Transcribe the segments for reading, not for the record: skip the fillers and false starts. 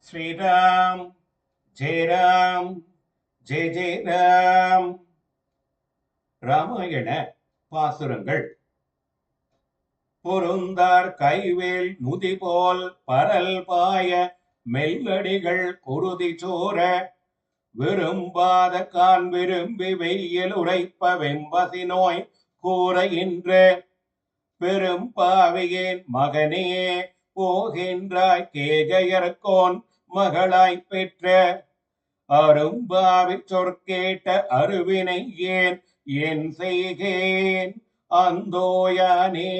ஸ்ரீராம் ஜெய ராம் ஜெய ஜெய ராம். ராமாயண பாசுரங்கள். பொருந்தார் கைவேல் நுதிபோல் பரல் பாய மெல்லடிகள் குருதி சோர விரும்பாத கான் விரும்பி வெயில் உரைப்ப வெம்பசி நோய் கூறுகின்ற பெரும் பாவியேன் மகனே போகின்றாய் கேகையர்கோன் மகளாய் பெற்ற அரும்பாவி சொற்கேட்ட அருவினை ஏன் என் செய்கேன் அந்தோயானே.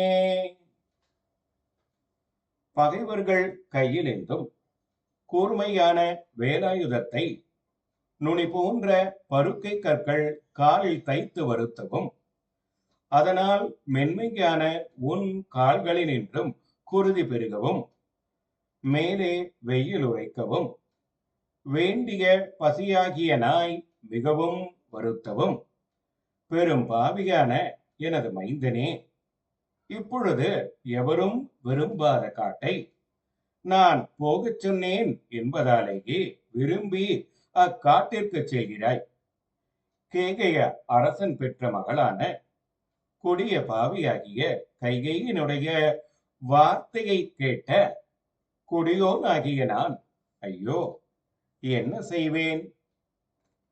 பகைவர்கள் கையிலிருந்தும் கூர்மையான வேலாயுதத்தை நுனி போன்ற பருக்கை கற்கள் காலில் தைத்து வருத்தவும், அதனால் மென்மையான உன் கால்களினின்றும் குருதி பெருகவும், மேலே வெயில் உரைக்கவும், வேண்டிய பசியாகிய நாய் மிகவும் வருத்தவும், பெரும் பாவியான எனது மைந்தனே, இப்பொழுது எவரும் விரும்பாத காட்டை நான் போகச் சொன்னேன் என்பதாலேயே விரும்பி அக்காட்டிற்கு செல்கிறாய். கேகய அரசன் பெற்ற மகளான கொடிய பாவியாகிய கைகையினுடைய வார்த்தையை கேட்ட கொடியோன் ஆகிய நான் ஐயோ என்ன செய்வேன்